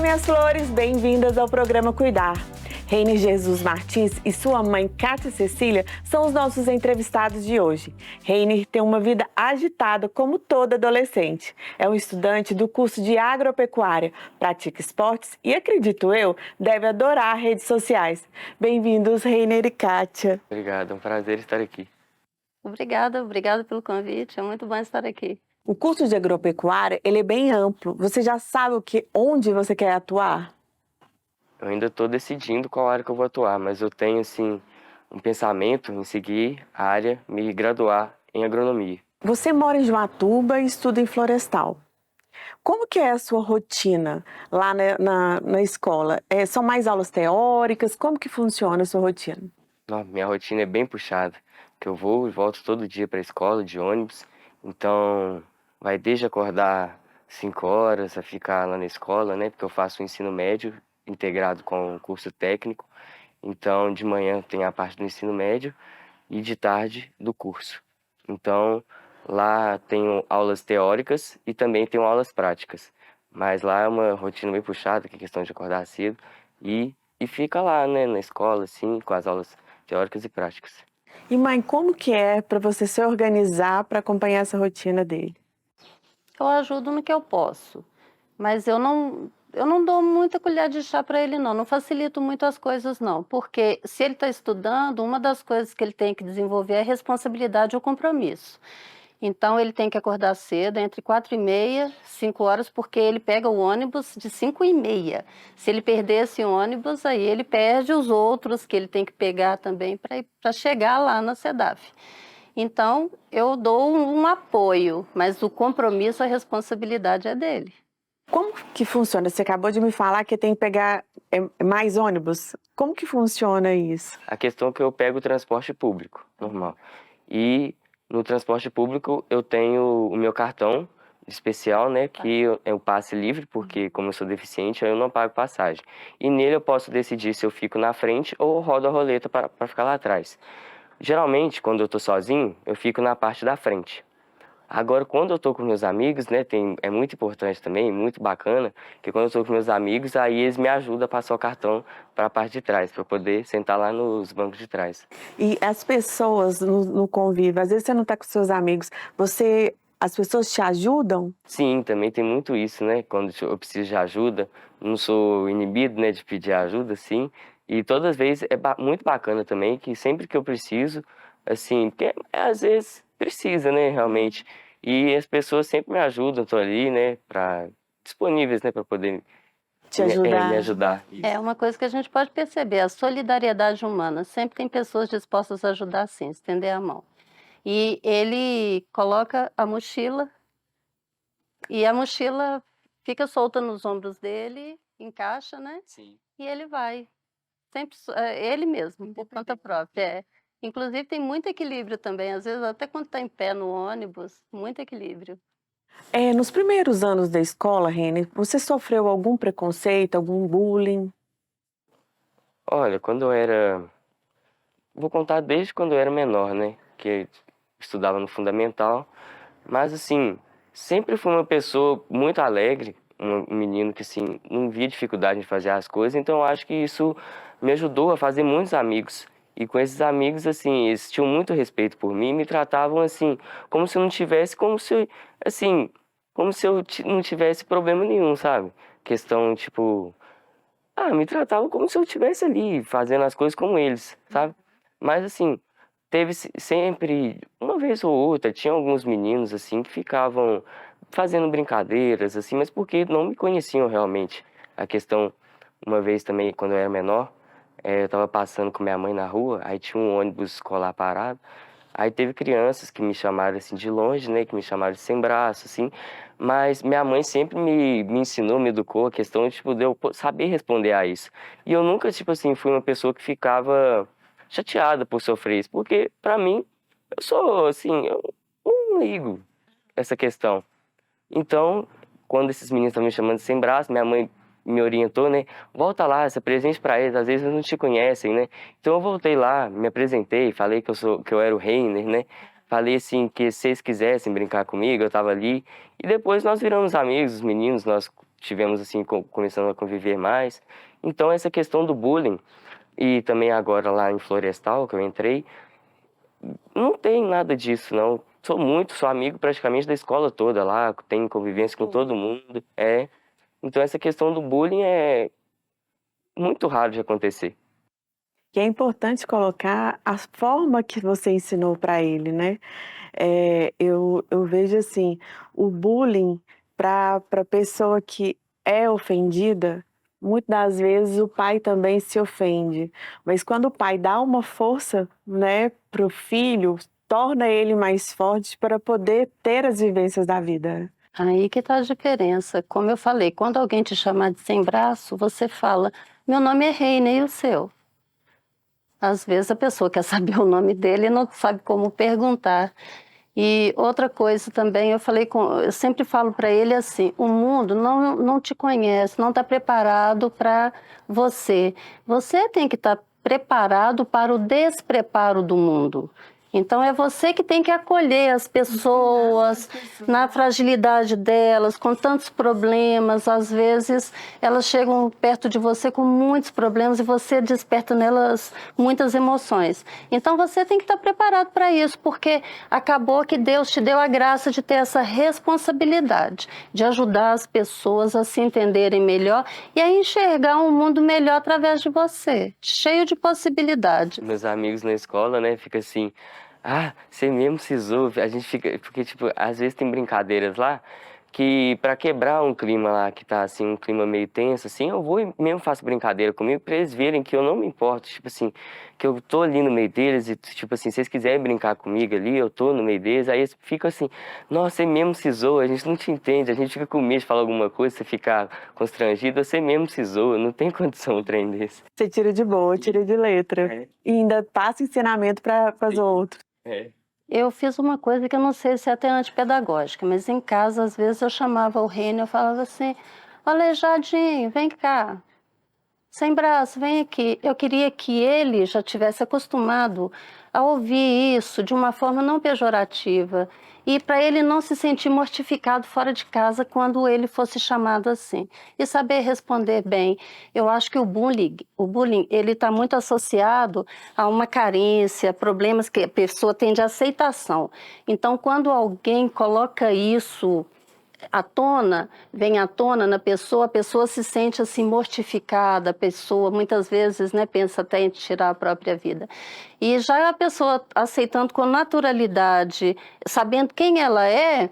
minhas flores, bem-vindas ao programa Cuidar. Reiner Jesus Martins e sua mãe, Kátia Cecília, são os nossos entrevistados de hoje. Reiner tem uma vida agitada, como toda adolescente. É um estudante do curso de agropecuária, pratica esportes e, acredito eu, deve adorar redes sociais. Bem-vindos, Reiner e Kátia. Obrigado, é um prazer estar aqui. Obrigada pelo convite, é muito bom estar aqui. O curso de agropecuária, ele é bem amplo. Você já sabe onde você quer atuar? Eu ainda estou decidindo qual área que eu vou atuar, mas eu tenho, assim, um pensamento em seguir a área, me graduar em agronomia. Você mora em Joatuba e estuda em Florestal. Como que é a sua rotina lá na escola? São mais aulas teóricas? Como que funciona a sua rotina? Não, minha rotina é bem puxada, que eu vou e volto todo dia para a escola de ônibus, então vai desde acordar 5 horas a ficar lá na escola, né, porque eu faço o ensino médio integrado com o curso técnico, então de manhã tem a parte do ensino médio e de tarde do curso. Então lá tenho aulas teóricas e também tenho aulas práticas, mas lá é uma rotina bem puxada, que é questão de acordar cedo e fica lá, né, na escola, assim, com as aulas teóricas e práticas. E mãe, como que é para você se organizar para acompanhar essa rotina dele? Eu ajudo no que eu posso, mas eu não dou muita colher de chá para ele não facilito muito as coisas não, porque se ele está estudando, uma das coisas que ele tem que desenvolver é a responsabilidade ou compromisso. Então ele tem que acordar cedo, entre 4h30 e 5 horas, porque ele pega o ônibus de 5h30. Se ele perder esse ônibus, aí ele perde os outros que ele tem que pegar também para chegar lá na CEDAF. Então eu dou um apoio, mas o compromisso, a responsabilidade é dele. Como que funciona? Você acabou de me falar que tem que pegar mais ônibus. Como que funciona isso? A questão é que eu pego o transporte público, normal. E no transporte público eu tenho o meu cartão especial, né, que é o passe livre, porque como eu sou deficiente, eu não pago passagem. E nele eu posso decidir se eu fico na frente ou rodo a roleta para ficar lá atrás. Geralmente, quando eu tô sozinho, eu fico na parte da frente. Agora, quando eu tô com meus amigos, né, é muito importante também, muito bacana, que quando eu tô com meus amigos, aí eles me ajudam a passar o cartão para a parte de trás, para eu poder sentar lá nos bancos de trás. E as pessoas no convívio, às vezes você não está com seus amigos, as pessoas te ajudam? Sim, também tem muito isso, né, quando eu preciso de ajuda, não sou inibido, né, de pedir ajuda, sim, e todas as vezes muito bacana também, que sempre que eu preciso, assim, porque às vezes precisa, né, realmente, e as pessoas sempre me ajudam, tô ali, né, disponíveis, né, para poder Te ajudar? me ajudar. É uma coisa que a gente pode perceber, a solidariedade humana. Sempre tem pessoas dispostas a ajudar, sim, estender a mão. E ele coloca a mochila, e a mochila fica solta nos ombros dele, encaixa, né? Sim. E ele vai. Sempre ele mesmo, por conta própria. Inclusive tem muito equilíbrio também, às vezes até quando está em pé no ônibus, muito equilíbrio. Nos primeiros anos da escola, Reiner, você sofreu algum preconceito, algum bullying? Olha, vou contar desde quando eu era menor, né, que estudava no fundamental, mas assim, sempre fui uma pessoa muito alegre, um menino que assim, não via dificuldade em fazer as coisas, então eu acho que isso me ajudou a fazer muitos amigos. E com esses amigos, assim, eles tinham muito respeito por mim e me tratavam assim, como se eu não tivesse, assim, como se eu não tivesse problema nenhum, sabe? Questão, tipo, me tratavam como se eu estivesse ali, fazendo as coisas como eles, sabe? Mas assim, teve sempre, uma vez ou outra, tinha alguns meninos assim que ficavam fazendo brincadeiras assim, mas porque não me conheciam realmente. A questão, uma vez também, quando eu era menor, eu estava passando com minha mãe na rua, aí tinha um ônibus escolar parado, aí teve crianças que me chamaram assim de longe, né, que me chamaram de sem braço, assim, mas minha mãe sempre me ensinou, me educou a questão, tipo, de eu saber responder a isso. E eu nunca, tipo assim, fui uma pessoa que ficava chateada por sofrer isso, porque pra mim, eu sou assim, eu não ligo essa questão. Então, quando esses meninos estão me chamando de sem braço, minha mãe me orientou, né? Volta lá, se apresente pra eles, às vezes eles não te conhecem, né? Então eu voltei lá, me apresentei, falei que eu era o Reiner, né? Falei assim que se eles quisessem brincar comigo, eu tava ali. E depois nós viramos amigos, os meninos, nós tivemos, assim, começando a conviver mais. Então, essa questão do bullying, e também agora lá em Florestal, que eu entrei, não tem nada disso, não. Sou amigo praticamente da escola toda lá, tenho convivência com todo mundo, Então, essa questão do bullying é muito raro de acontecer. E é importante colocar a forma que você ensinou para ele, né? Eu vejo assim, o bullying para a pessoa que é ofendida, muitas das vezes o pai também se ofende. Mas quando o pai dá uma força, né, para o filho, torna ele mais forte para poder ter as vivências da vida. Aí que tá a diferença. Como eu falei, quando alguém te chamar de sem braço, você fala: meu nome é Reina, e o seu? Às vezes a pessoa quer saber o nome dele e não sabe como perguntar. E outra coisa também, eu sempre falo para ele assim: o mundo não te conhece, não está preparado para você. Você tem que estar preparado para o despreparo do mundo. Então é você que tem que acolher as pessoas na fragilidade delas, com tantos problemas. Às vezes elas chegam perto de você com muitos problemas e você desperta nelas muitas emoções. Então você tem que estar preparado para isso, porque acabou que Deus te deu a graça de ter essa responsabilidade, de ajudar as pessoas a se entenderem melhor e a enxergar um mundo melhor através de você, cheio de possibilidades. Meus amigos na escola, né, fica assim, você mesmo cisou. A gente fica, porque, tipo, às vezes tem brincadeiras lá que pra quebrar um clima lá que tá, assim, um clima meio tenso, assim, eu vou e mesmo faço brincadeira comigo pra eles verem que eu não me importo, tipo assim, que eu tô ali no meio deles e, tipo assim, se vocês quiserem brincar comigo ali, eu tô no meio deles, aí eles ficam assim, nossa, você mesmo cisou, a gente não te entende, a gente fica com medo de falar alguma coisa, você ficar constrangido, você mesmo cisou, não tem condição um trem desse. Você tira de boa, tira de letra. E ainda passa ensinamento para os outros. Eu fiz uma coisa que eu não sei se é até antipedagógica, mas em casa, às vezes, eu chamava o Reino, eu falava assim: Aleijadinho, vem cá. Sem braço, vem aqui. Eu queria que ele já tivesse acostumado a ouvir isso de uma forma não pejorativa e para ele não se sentir mortificado fora de casa quando ele fosse chamado assim. E saber responder bem. Eu acho que o bullying, ele está muito associado a uma carência, problemas que a pessoa tem de aceitação. Então, quando alguém coloca isso vem à tona na pessoa, a pessoa se sente assim mortificada, a pessoa muitas vezes, né, pensa até em tirar a própria vida. E já a pessoa aceitando com naturalidade, sabendo quem ela é,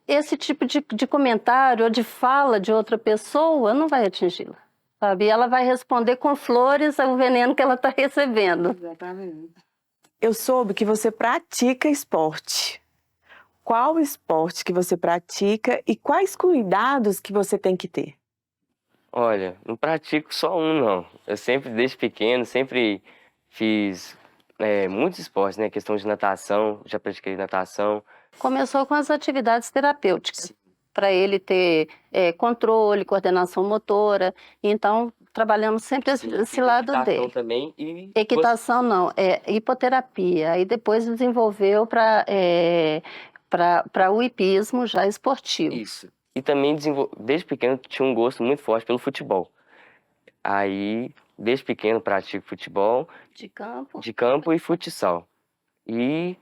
esse tipo de comentário ou de fala de outra pessoa não vai atingi-la, sabe? E ela vai responder com flores ao veneno que ela está recebendo. Exatamente. Eu soube que você pratica esporte. Qual esporte que você pratica e quais cuidados que você tem que ter? Olha, não pratico só um, não. Eu sempre, desde pequeno, sempre fiz muitos esportes, né? Questão de natação, já pratiquei natação. Começou com as atividades terapêuticas, para ele ter controle, coordenação motora. Então, trabalhamos sempre esse lado Equitação dele. também e... Equitação não, é hipoterapia. Aí depois desenvolveu para o hipismo já esportivo. Isso. E também, desde pequeno, tinha um gosto muito forte pelo futebol. Aí, desde pequeno, pratico futebol De campo. de campo e futsal. E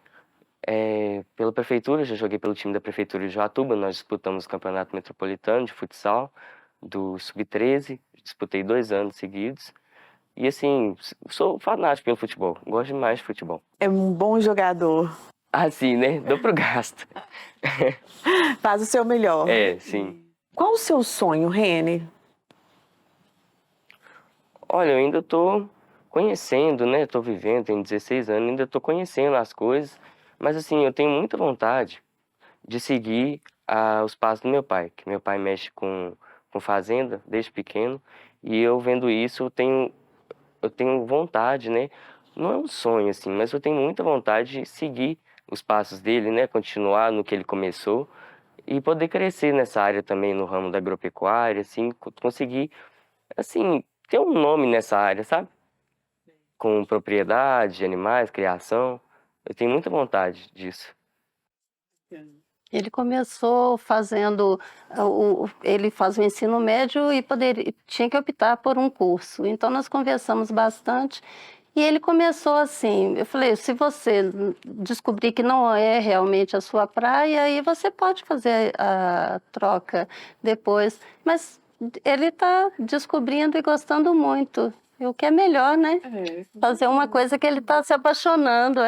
pela prefeitura, já joguei pelo time da prefeitura de Joatuba, nós disputamos o campeonato metropolitano de futsal do Sub-13, disputei 2 anos seguidos. E assim, sou fanático pelo futebol, gosto demais de futebol. É um bom jogador. Assim, né? Dou pro gasto. Faz o seu melhor. Sim. Qual o seu sonho, Rene? Olha, eu ainda tô conhecendo, né? Tô vivendo, tenho 16 anos, ainda tô conhecendo as coisas. Mas assim, eu tenho muita vontade de seguir os passos do meu pai, que meu pai mexe com fazenda desde pequeno. E eu vendo isso, eu tenho vontade, né? Não é um sonho, assim, mas eu tenho muita vontade de seguir os passos dele, né? Continuar no que ele começou e poder crescer nessa área também, no ramo da agropecuária, assim, conseguir, assim, ter um nome nessa área, sabe? Com propriedade de animais, criação. Eu tenho muita vontade disso. Ele começou fazendo, ele faz o ensino médio e tinha que optar por um curso. Então nós conversamos bastante e ele começou assim, eu falei, se você descobrir que não é realmente a sua praia, aí você pode fazer a troca depois. Mas ele está descobrindo e gostando muito. E o que é melhor, né? Fazer uma coisa que ele está se apaixonando,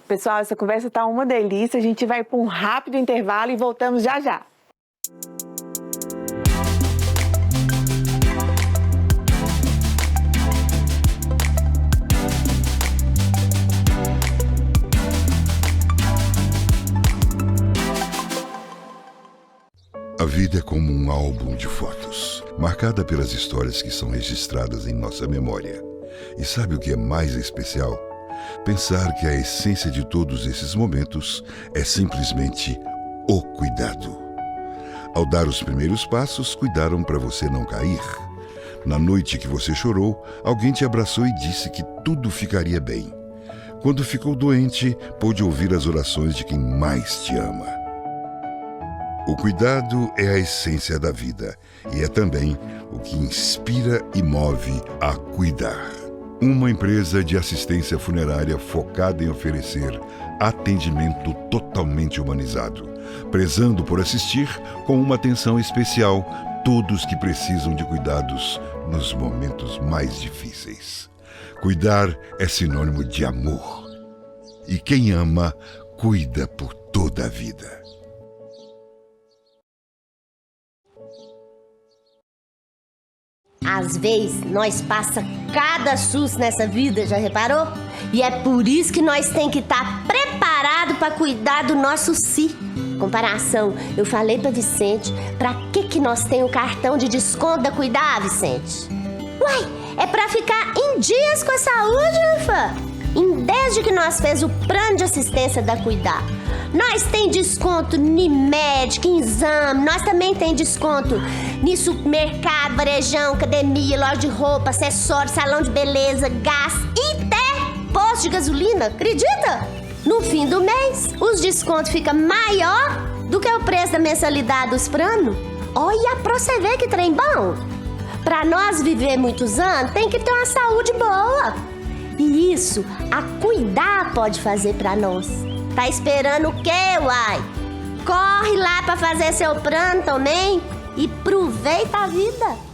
Pessoal, essa conversa tá uma delícia. A gente vai para um rápido intervalo e voltamos já já. A vida é como um álbum de fotos, marcada pelas histórias que são registradas em nossa memória. E sabe o que é mais especial? Pensar que a essência de todos esses momentos é simplesmente o cuidado. Ao dar os primeiros passos, cuidaram para você não cair. Na noite que você chorou, alguém te abraçou e disse que tudo ficaria bem. Quando ficou doente, pôde ouvir as orações de quem mais te ama. O cuidado é a essência da vida e é também o que inspira e move a cuidar. Uma empresa de assistência funerária focada em oferecer atendimento totalmente humanizado, prezando por assistir com uma atenção especial todos que precisam de cuidados nos momentos mais difíceis. Cuidar é sinônimo de amor. E quem ama, cuida por toda a vida. Às vezes, nós passa cada susto nessa vida, já reparou? E é por isso que nós tem que estar preparado para cuidar do nosso si. Comparação, eu falei para Vicente, para que nós tem o cartão de desconto da Cuidar, Vicente? Uai, é para ficar em dias com a saúde, ufa! Desde que nós fez o plano de assistência da Cuidar, nós tem desconto em médico, em exame, nós também tem desconto em supermercado, varejão, academia, loja de roupa, acessórios, salão de beleza, gás e até posto de gasolina, acredita? No fim do mês, os descontos ficam maior do que o preço da mensalidade dos planos. Olha pra você ver que trem bom! Pra nós viver muitos anos, tem que ter uma saúde boa. E isso, a Cuidar pode fazer pra nós. Tá esperando o quê, uai? Corre lá pra fazer seu plano também e aproveita a vida.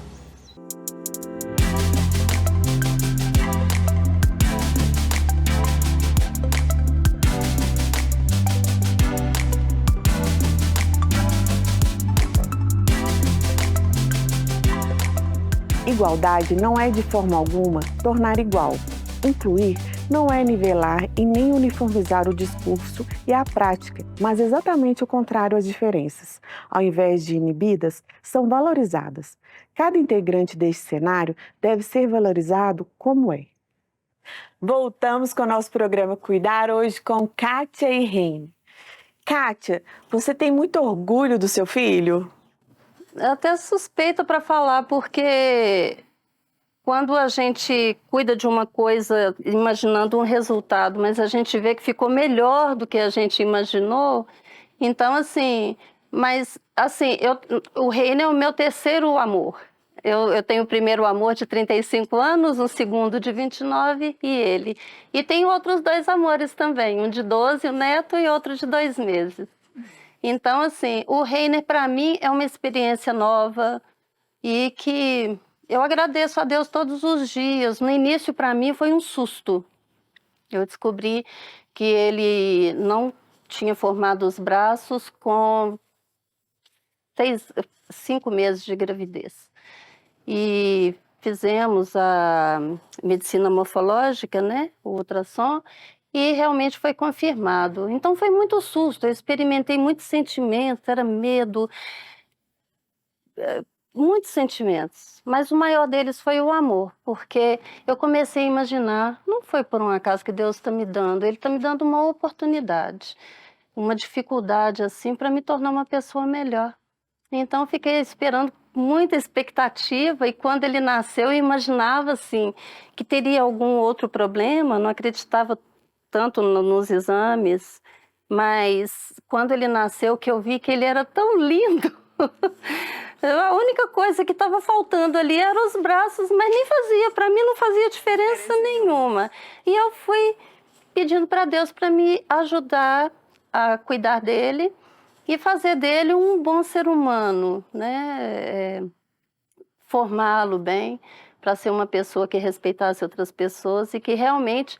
Igualdade não é de forma alguma tornar igual. Incluir não é nivelar e nem uniformizar o discurso e a prática, mas exatamente o contrário às diferenças. Ao invés de inibidas, são valorizadas. Cada integrante deste cenário deve ser valorizado como é. Voltamos com o nosso programa Cuidar hoje com Kátia e Reine. Kátia, você tem muito orgulho do seu filho? Eu até suspeita para falar, porque quando a gente cuida de uma coisa imaginando um resultado, mas a gente vê que ficou melhor do que a gente imaginou, então assim, mas assim, o Reine é o meu terceiro amor. Eu tenho o primeiro amor de 35 anos, um segundo de 29 e ele. E tenho outros dois amores também, um de 12, o neto, e outro de 2 meses. Então, assim, o Reiner para mim é uma experiência nova e que eu agradeço a Deus todos os dias. No início, para mim, foi um susto. Eu descobri que ele não tinha formado os braços com 5 meses de gravidez. E fizemos a medicina morfológica, né, o ultrassom, e realmente foi confirmado. Então foi muito susto, eu experimentei muitos sentimentos, era medo, muitos sentimentos, mas o maior deles foi o amor, porque eu comecei a imaginar, não foi por um acaso que Deus está me dando, Ele está me dando uma oportunidade, uma dificuldade assim para me tornar uma pessoa melhor. Então fiquei esperando muita expectativa e quando ele nasceu eu imaginava assim que teria algum outro problema, não acreditava tanto nos exames Mas quando ele nasceu, que eu vi que ele era tão lindo, a única coisa que estava faltando ali eram os braços, mas nem fazia, para mim não fazia diferença nenhuma. E eu fui pedindo para Deus para me ajudar a cuidar dele e fazer dele um bom ser humano, né? Formá-lo bem, para ser uma pessoa que respeitasse outras pessoas e que realmente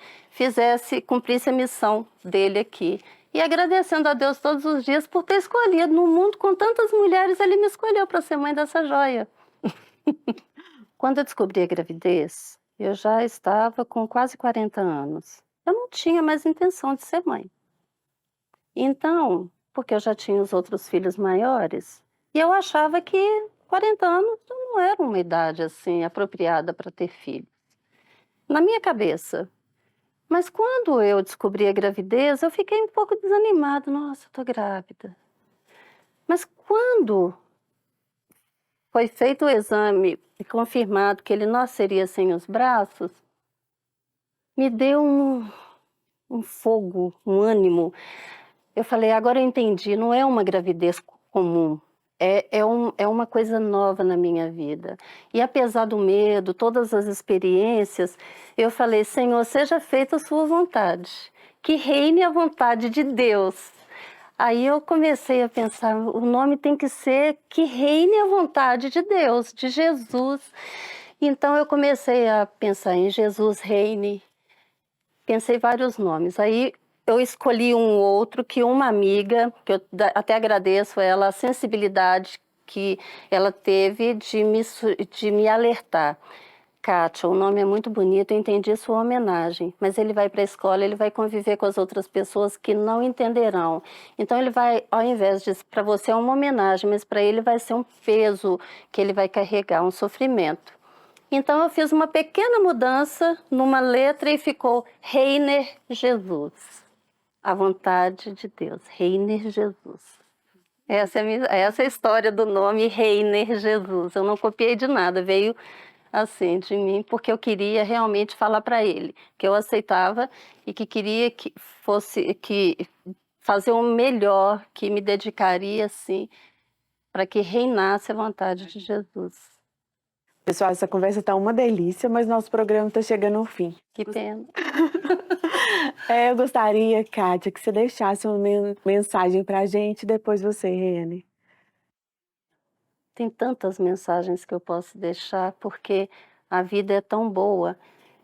cumprisse a missão dele aqui. E agradecendo a Deus todos os dias por ter escolhido no mundo com tantas mulheres, ele me escolheu para ser mãe dessa joia. Quando eu descobri a gravidez, eu já estava com quase 40 anos. Eu não tinha mais intenção de ser mãe. Então, porque eu já tinha os outros filhos maiores, e eu achava que 40 anos não era uma idade assim apropriada para ter filho. Na minha cabeça. Mas quando eu descobri a gravidez, eu fiquei um pouco desanimada. Nossa, eu tô grávida. Mas quando foi feito o exame e confirmado que ele nasceria sem os braços, me deu um fogo, um ânimo. Eu falei, agora eu entendi, não é uma gravidez comum. É uma coisa nova na minha vida. E apesar do medo, todas as experiências, eu falei, Senhor, seja feita a sua vontade, que reine a vontade de Deus. Aí eu comecei a pensar, o nome tem que ser que reine a vontade de Deus, de Jesus. Então eu comecei a pensar em Jesus reine, pensei vários nomes. Aí eu escolhi um outro que uma amiga, que eu até agradeço ela, a sensibilidade que ela teve de me alertar. Kátia, o nome é muito bonito, eu entendi sua homenagem, mas ele vai para a escola, ele vai conviver com as outras pessoas que não entenderão. Então ele vai, ao invés disso, para você é uma homenagem, mas para ele vai ser um peso que ele vai carregar, um sofrimento. Então eu fiz uma pequena mudança numa letra e ficou Reiner Jesus. A vontade de Deus, Reiner Jesus. Essa é a história do nome Reiner Jesus. Eu não copiei de nada, veio assim de mim, porque eu queria realmente falar para ele que eu aceitava e que queria que fazer o melhor, que me dedicaria assim para que reinasse a vontade de Jesus. Pessoal, essa conversa tá uma delícia, mas nosso programa tá chegando ao fim. Que pena. Eu gostaria, Kátia, que você deixasse uma mensagem pra gente, depois você, Rene. Tem tantas mensagens que eu posso deixar, porque a vida é tão boa.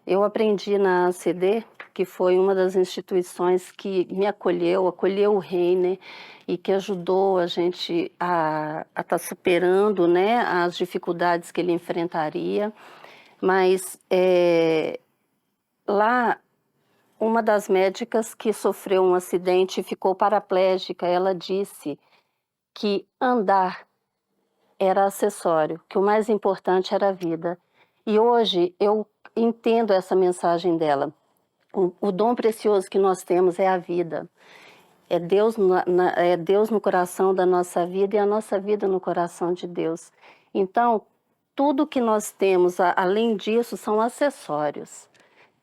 Eu aprendi na ACD, que foi uma das instituições que me acolheu o Reiner e que ajudou a gente a estar superando, né, as dificuldades que ele enfrentaria. Mas lá, uma das médicas que sofreu um acidente e ficou paraplégica, ela disse que andar era acessório, que o mais importante era a vida. E hoje eu entendo essa mensagem dela. O dom precioso que nós temos é a vida. É Deus, é Deus no coração da nossa vida e a nossa vida no coração de Deus. Então, tudo que nós temos, além disso, são acessórios.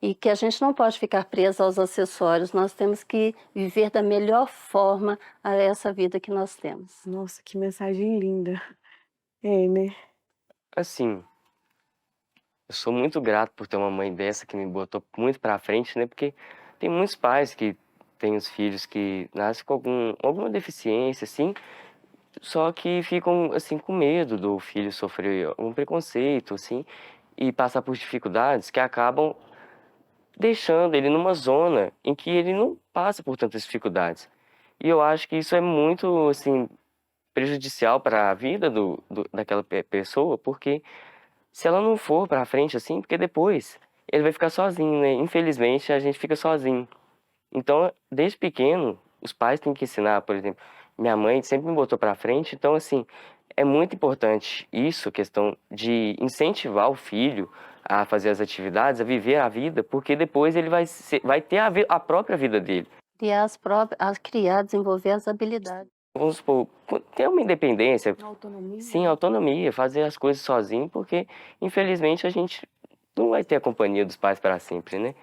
E que a gente não pode ficar preso aos acessórios, nós temos que viver da melhor forma a essa vida que nós temos. Nossa, que mensagem linda. Rene. Assim, eu sou muito grato por ter uma mãe dessa que me botou muito pra frente, né? Porque tem muitos pais que têm os filhos que nascem com alguma deficiência, assim, só que ficam, assim, com medo do filho sofrer algum preconceito, assim, e passar por dificuldades que acabam deixando ele numa zona em que ele não passa por tantas dificuldades. E eu acho que isso é muito, assim, prejudicial para a vida daquela pessoa, porque se ela não for para frente assim, porque depois ele vai ficar sozinho, né? Infelizmente a gente fica sozinho. Então, desde pequeno, os pais têm que ensinar, por exemplo, minha mãe sempre me botou para frente, então assim, é muito importante isso, questão de incentivar o filho a fazer as atividades, a viver a vida, porque depois ele vai ter a própria vida dele. E a criar, desenvolver as habilidades. Vamos supor, ter uma independência, Autonomia. sim, autonomia, fazer as coisas sozinho, porque infelizmente a gente não vai ter a companhia dos pais para sempre, né?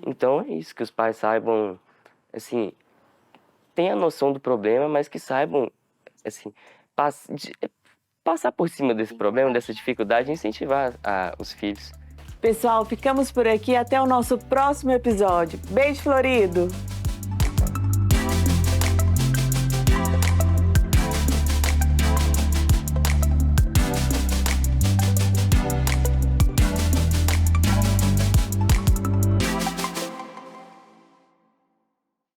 Então é isso, que os pais saibam, assim, tenham a noção do problema, mas que saibam, assim, passar por cima desse problema, dessa dificuldade e incentivar os filhos. Pessoal, ficamos por aqui. Até o nosso próximo episódio. Beijo florido!